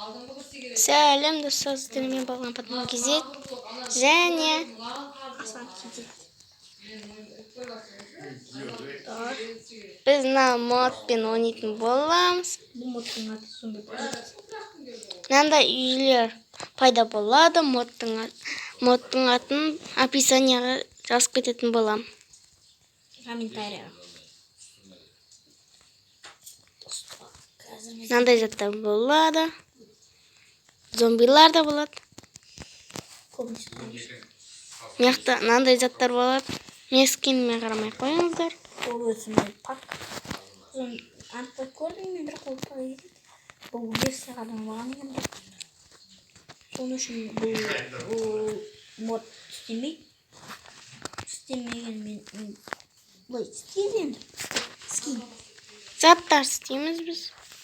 Сәлем достар, сіздермен болған потом кезек және біз мына модпен ойнайтын боламыз. Мынандай үйлер пайда болады, модтың атын описанияға жазып кететін болам. Комментарияға. Мынандай заттар болады. Зомбилар да болады. Мыяқта мынандай заттар болады. Мескеніне қарамай қойыңыздар. Ол өзімді пак. Антты көрдім мен бір қолпақ еді. Бұл версиядан болған енді. Соны үшін бұл мод істемейді. Істемеген мен былай істейді енді. Заттар істейміз біз.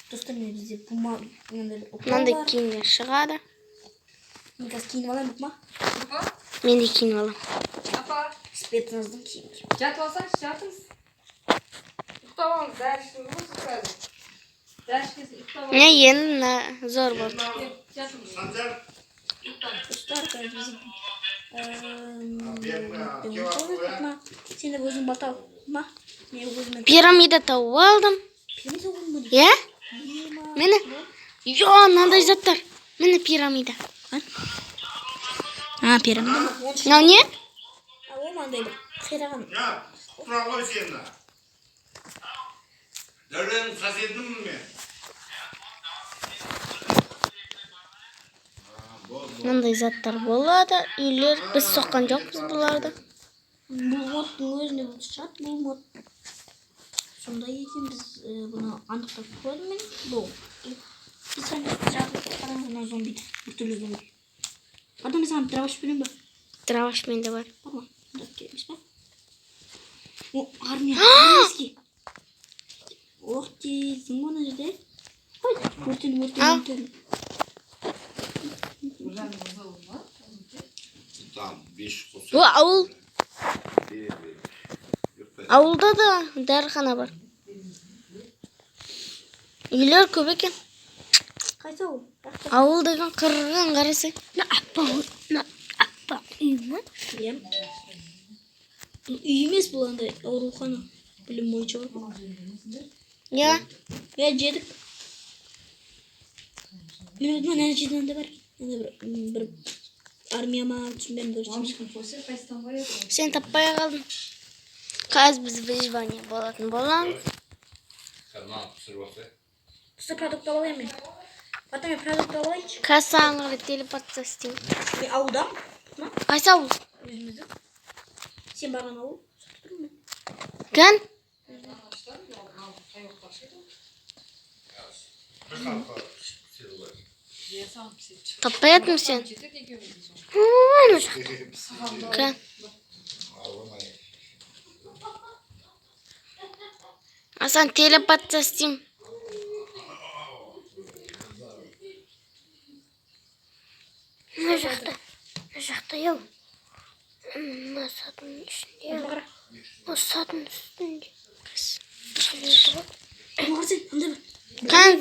Достар мен бізде бумаг Мынандай киімдер шығады. Мен қазір киініп алайын бұқма. Мен де киініп алам. Апа, спецназдың киімдері. Жатып алсаңыз, жатыңыз. Ұйықтап алыңыз, дәріштің өзі қазір. Дәрішкесі ұйықтап алыңыз. Не енді зор болды. Жатыңыз. Достар қазір сен де өзің бата ма? Пирамида тауып алдым. Пирамида болдың ба? Е? Мені? Йо, мынандай заттар. Мені пирамида. Пирамида. Мынау не? Ол маңдай бір қираған. Тұра ғой сені. Дәуренің соседімін мен. Мынандай заттар болады. Үйлер біз соққан жоқпыз бұларды. Бұл модтың өзіне шығады, бұл мод. Сондай екен біз бұны анықтап көрдім мен. Бұл. Біз жағып қараңыз зомби. Біртүрлі зомби. Адам мен саған дроваш берем ба? Дроваш менде бар. Бар ма? Емес па? О, армия. Армейский. Ох, тезің оны жерде. Қой, өртен. Там 5 қос. Бұл ауыл. Ауылда да дәріхана бар. Үйлер көп екен. Қайсы ауыл? Ауыл деген қырған қарасы. Апа үй ма? Үй емес бұл андай аурухана. Білім бойынша бар. Я? Жедік. Мен өзімен әлі жеден андай бар. Бір армия ма түсінбен дұрыс. Сен таппай қалдың. Қазір біз выживание болатын боламыз. Сіз продукт алайын мен. Потом мен продукт алайыншы. Кассаңғы телепортация істеймін. Мен ауылдам. Қайсы ауыл? Өзімізді. Сен барған ауыл. Кән? Таппай еттім сен? Кән? Асан телепортация істеймін. Мына жақта еу. Масадың ішінде. Масадың үстінде. Кән?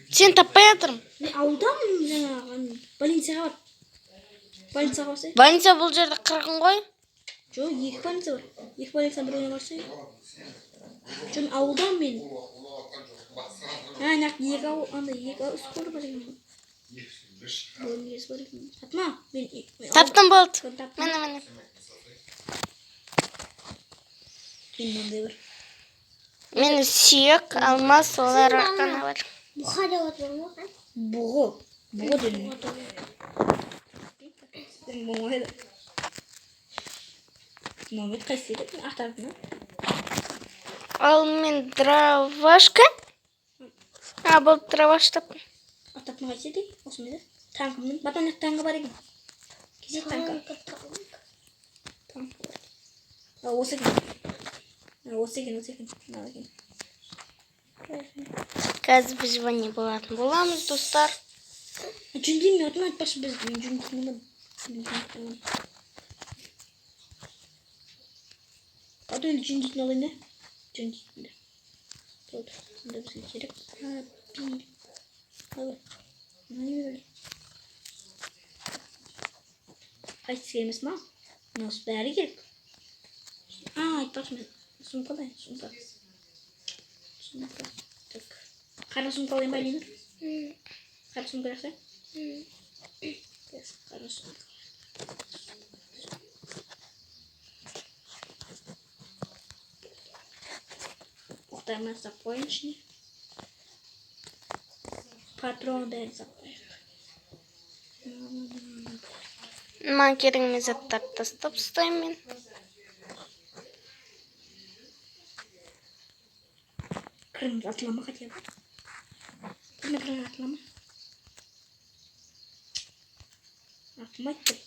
Сен таппай атырым. Мен ауылдамын жаңағы. Больницаға бар. Больницаға барсай? Больница бұл жерде қырғын ғой? Жоқ, 2 больница бар. 2 больницаның біріне барсай? Жоқ, ауылдамын мен. Нақты 2 ауыл, андай 2 ауыл скоры бар екен. Бөлмесі бар екен. Татма? Таптым болды. Мені. Мен мынандай бар. Мені сүйек, алмас, олар ғана бар. Бұға деп отыр ма? Бұғы. Бұғы дедім. Болмайды. Мамет қайсы еді? Ақтардың. Ал мен дровашка. Бұл дроваш таптым. Ақтардың қайсы еді? Осы меді? Танкымның. Батанық танкі бар екен. Кезек танкі. Танкі бар. Осы екен. Осы екен. Қазір выживание болатын боламыз, достар. Жүндеймін, отын айтпашы біз. Мен жүндеймін. Adın üçüncüsünü alayım ne? Üçüncüsünü. Dur. Şimdi bir şey gerek. Ha, bir. Evet. Kaç gelmesi mi? Nasıl beri gelip? Айтпақшы мен сумкада сумка. Так. Қара сумка алайын ба Ленар? Қара сумка жақсы? Қара сумка. Оқтарына сақ қойын ішіне. Патрон дәрі сақ қойын. Маған керек емес заттарды тастап тастаймын мен. Крым атлама хотя бы. Крым атлама. Атламайды деп.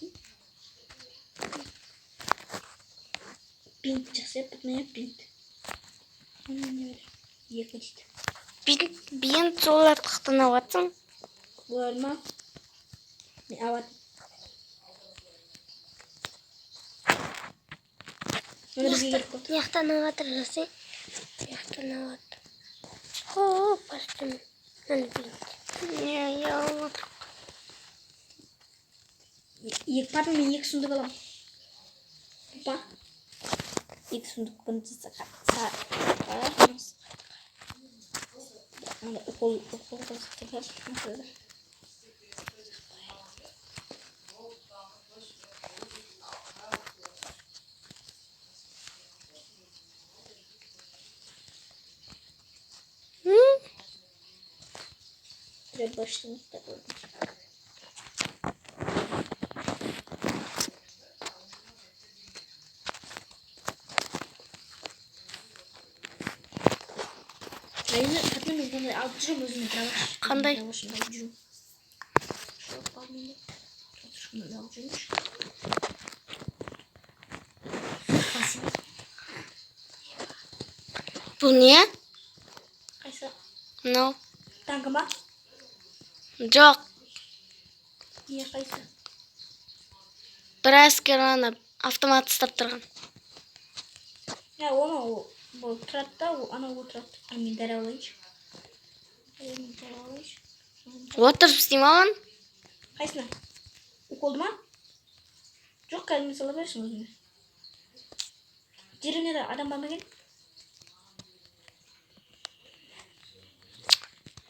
Бинт жасап, бұтына бинт. Не екі дейді. Бинт сол артықтан алатсың. Бұлар ма? Мен алатым. Яқтан алатыр жасай. Яқтан алатыр. О, паштым. Не, я алатыр. Папа мен екі сұндық алам. Папа. Екі сұндық бұны жасаға. Укол қылыстырып. Треба баштың такой. Айны қатыны мен қандай алып жүрем өзіме траваш. Қандай? Травашымды алып жүрем. Шоқ бар менде. Травашымды алып жүрмеш. Спасибо. Бұл не? Қайсы? Мынау. Танкі ма? Жоқ. Не қайсы? Бір әскер ана автомат ұстап тұрған. Оны бұл тұрады да, ана отырады. Мен дәрі алайыншы. Отырып істейм алған? Қайсына? Уколды ма? Жоқ, кәдімгі сала берсің өзіне. Деревняда адам бар ма екен?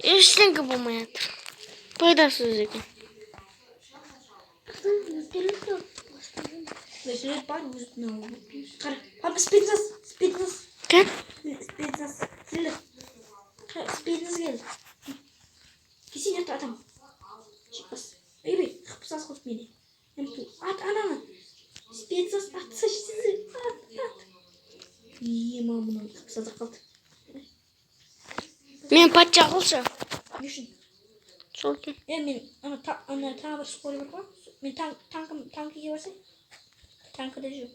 Ештеңке болмай жатыр. Пайдасыз екен. Вертолет бар өзіне. Қара, папа спецназ. Кән? Спецназ. Сілді. Спецназ келді. Кесен жатыр адам. Шықпас. Өйбей, қыпсаз қылып мені. Ат ананы. Спецназ атса шесізі. Ат. Ема мұның қыпсазы қалды. Мен патша қылшы. Не үшін? Сол үшін. Мен ана тағы бір скорый бар ма? Мен танкіге барсай? Танкіде жүр.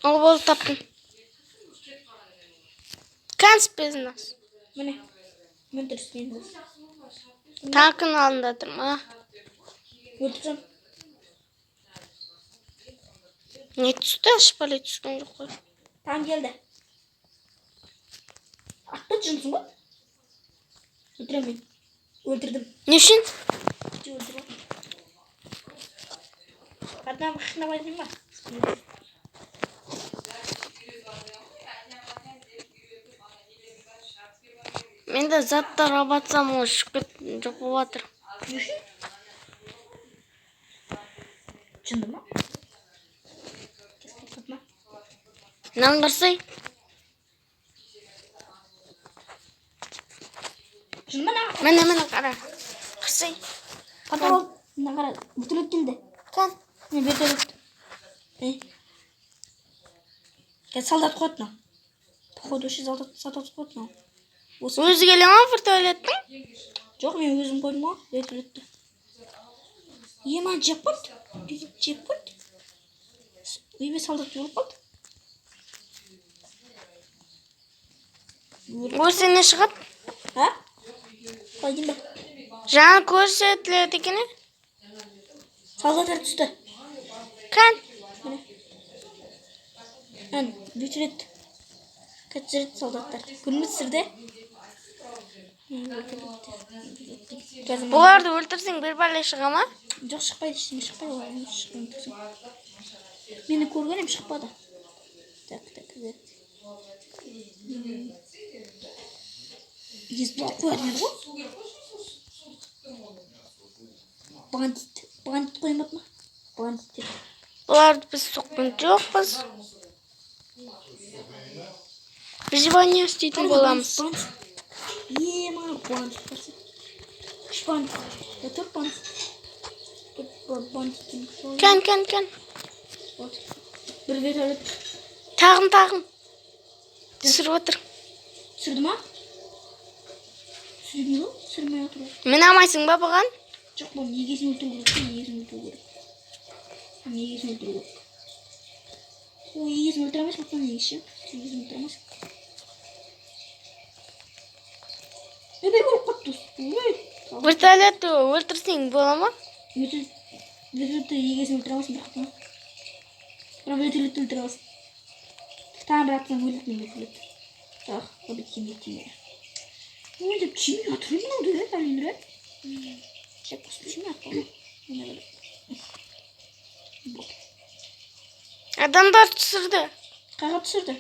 Ол болып таптым. Кән спецназ. Міне. Мен дұрыс спецназ. Танкын алдында тұрма. Өлтірсем. Не түсті? Шпали түскен жоқ қой. Танк келді. Атты жүрмісің ғой? Өлтірем мен. Өлтірдім. Не үшін? Өлтірдім. Қадам қышына байдың ба? Менде заттар абатсам ол шүкет жоқ болатыр. Не үшін? Жынды ма? Наңғырсай. Жынды ма? Міне қара. Қырсай. Папа ол. Мына қара. Вертолет келді. Кән? Не вертолет. Солдат қойды мынау. Походу еще солдат қойды мынау. Өзі келе ма вертолеттің? Жоқ, мен өзім қойдым ғой вертолетті. Ема джекпот. Джекпот. Үйбе солдат болып қалды. Көрсе не шығады? А? Қойдың ба? Жаңа көрсетіледі екен. Солдаттар түсті. Кән? Вертолет. Кәтсірет солдаттар. Көрмесіздер? Бұларды өлтірсең бір бәле шыға ма? Жоқ шықпайды, ештеңе шықпайды ғой. Мені көргенім шықпады. Так. Есбол қоятын еді ғой. Бандит қоймады ма? Бандиттер. Бұларды біз соққан жоқпыз. Выживание істейтін боламыз. Маған бандит барса. Үш бандит. Төрт бандит. Кән. Бір вертолет. Тағын. Түсіріп отыр. Түсірді ма? Түсірді ме? Түсірмей отыр. Мен алмайсың ба бұған? Жоқ, бұл егесін өлтіру керек. Егесін өлтіру керек. Ол егесін өлтіремес, бұқтан егесі. Егесін өлтіремес. Өбей болып қатты. Вертолетті өлтірсең бола ма? Вертолетті егесін өлтіремесін бұқтан. Бірақ вертолетті өлтіремесін. Тағы бір атсаң өлетін вертолет. Так, объективно тимер. Ну, это чемпионат рынок, да, Алина? Сейчас посмотрим, Адамдар түсірді. Қаға түсірді?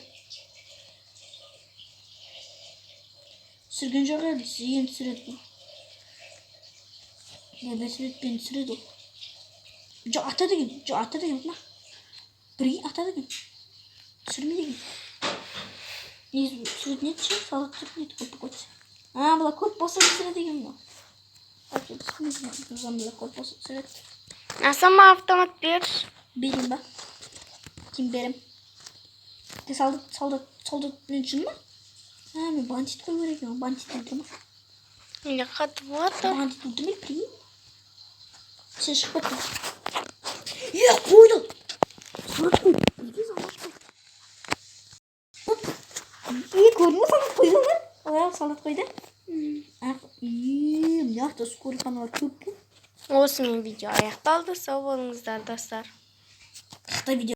Түсірген жоқ еді, сүйген түсіреді бұл. Не, вертолетпен түсіреді ол. Жоқ, ата деген, ұтма. Бірге ата деген. Түсірме деген. Не, түсіретін еді ше, салып түсіретін еді көп қойса. Бұла көп болса түсіреді деген бұл. Бұла көп болса түсіреді. Асама автомат бер. Берем ба? Кім берем? Ты солдатмен жүр ма? Мен бандит қой керек екен, бандит өлтірме. Менде қатып отыр. Бандит өлтірмей, прикинь. Сен шығып баттың. Қойды! Солдат қой. Неге солдат қой? Көрдің ба солдат қойды ма? Солдат қойды. Мынақты скориканалар көп қой. Осымен видео аяқталды. Сау болыңыздар достар. Қақта видео.